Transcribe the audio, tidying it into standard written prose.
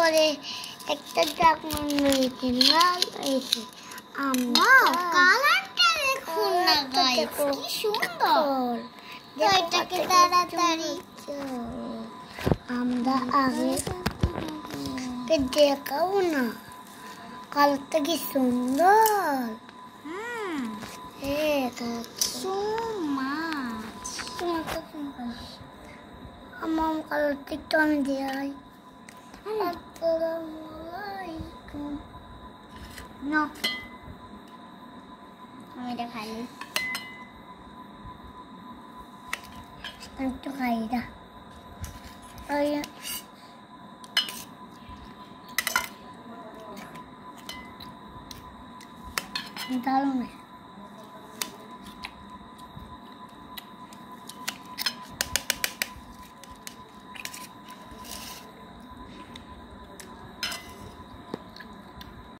করে একটা ড্রাগন রয়েছে লাল রয়েছে। আমরা কালারটা দেখুন না গাইস, কি সুন্দর। তো এটাকে তাড়াতাড়ি আমরা আগে দেখাবো না, কালারটা কি সুন্দর। So much. আমার কালারটা একটু আমি দেখাই। আসসালামু আলাইকুম। না, আমি এটা খাই। একটু খাই না। দারুণ।